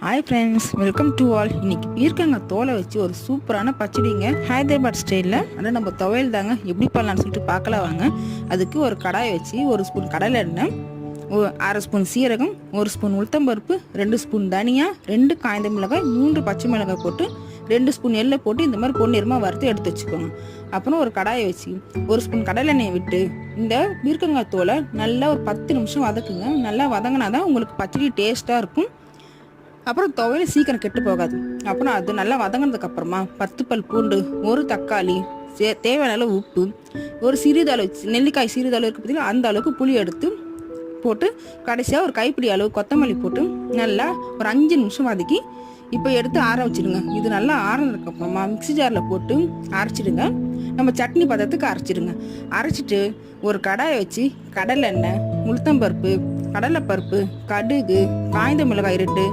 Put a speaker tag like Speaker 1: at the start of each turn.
Speaker 1: Hi friends, welcome to all. இன்னைக்கு பீர்க்கங்காய் தோலை வச்சு ஒரு சூப்பரான பச்சடிங்க, ஹைதராபாத் ஸ்டைலில். ஆனால் நம்ம துவையல் தாங்க, எப்படி பண்ணலான்னு சொல்லிட்டு பார்க்கலாம் வாங்க. அதுக்கு ஒரு கடாயை வச்சு 1 ஸ்பூன் கடலை எண்ணெய், 1/2 ஸ்பூன் சீரகம், 1 ஸ்பூன் உளுத்தம்பருப்பு, 2 ஸ்பூன் தனியா, 2 காய்ந்த மிளகாய், 3 பச்சை மிளகாய் போட்டு 2 ஸ்பூன் எண்ணெய் போட்டு இந்த மாதிரி பொன்னிறமாக வறுத்து எடுத்து வச்சுக்கோங்க. அப்புறம் ஒரு கடாயை வச்சு 1 ஸ்பூன் கடலை எண்ணெயை விட்டு இந்த பீர்க்கங்காய் தோலை நல்லா ஒரு 10 நிமிஷம் வதக்குங்க. நல்லா வதங்கினா தான் உங்களுக்கு பச்சடி டேஸ்ட்டாக இருக்கும். அப்புறம் துவையல் சீக்கிரம் கெட்டு போகாது. அப்புறம் அது நல்லா வதங்கினதுக்கு அப்புறமா 10 பல் பூண்டு, 1 தக்காளி, தேவையான அளவு உப்பு, ஒரு சிறிதளவு நெல்லிக்காய் சிறிதளவு இருக்கு பார்த்தீங்கன்னா அந்த அளவுக்கு புளி எடுத்து போட்டு கடைசியாக ஒரு கைப்பிடி அளவு கொத்தமல்லி போட்டு நல்லா ஒரு 5 நிமிஷம் வதக்கி இப்போ எடுத்து ஆற வச்சிடுங்க. இது நல்லா ஆறினதுக்கு அப்புறமா மிக்ஸி ஜாரில் போட்டு அரைச்சிடுங்க. நம்ம சட்னி பதத்துக்கு அரைச்சிடுங்க. அரைச்சிட்டு ஒரு கடாயை வச்சு கடலெண்ணெய், உளுத்தம்பருப்பு, கடலைப்பருப்பு, கடுகு, காய்ந்த மிளகாய் 2,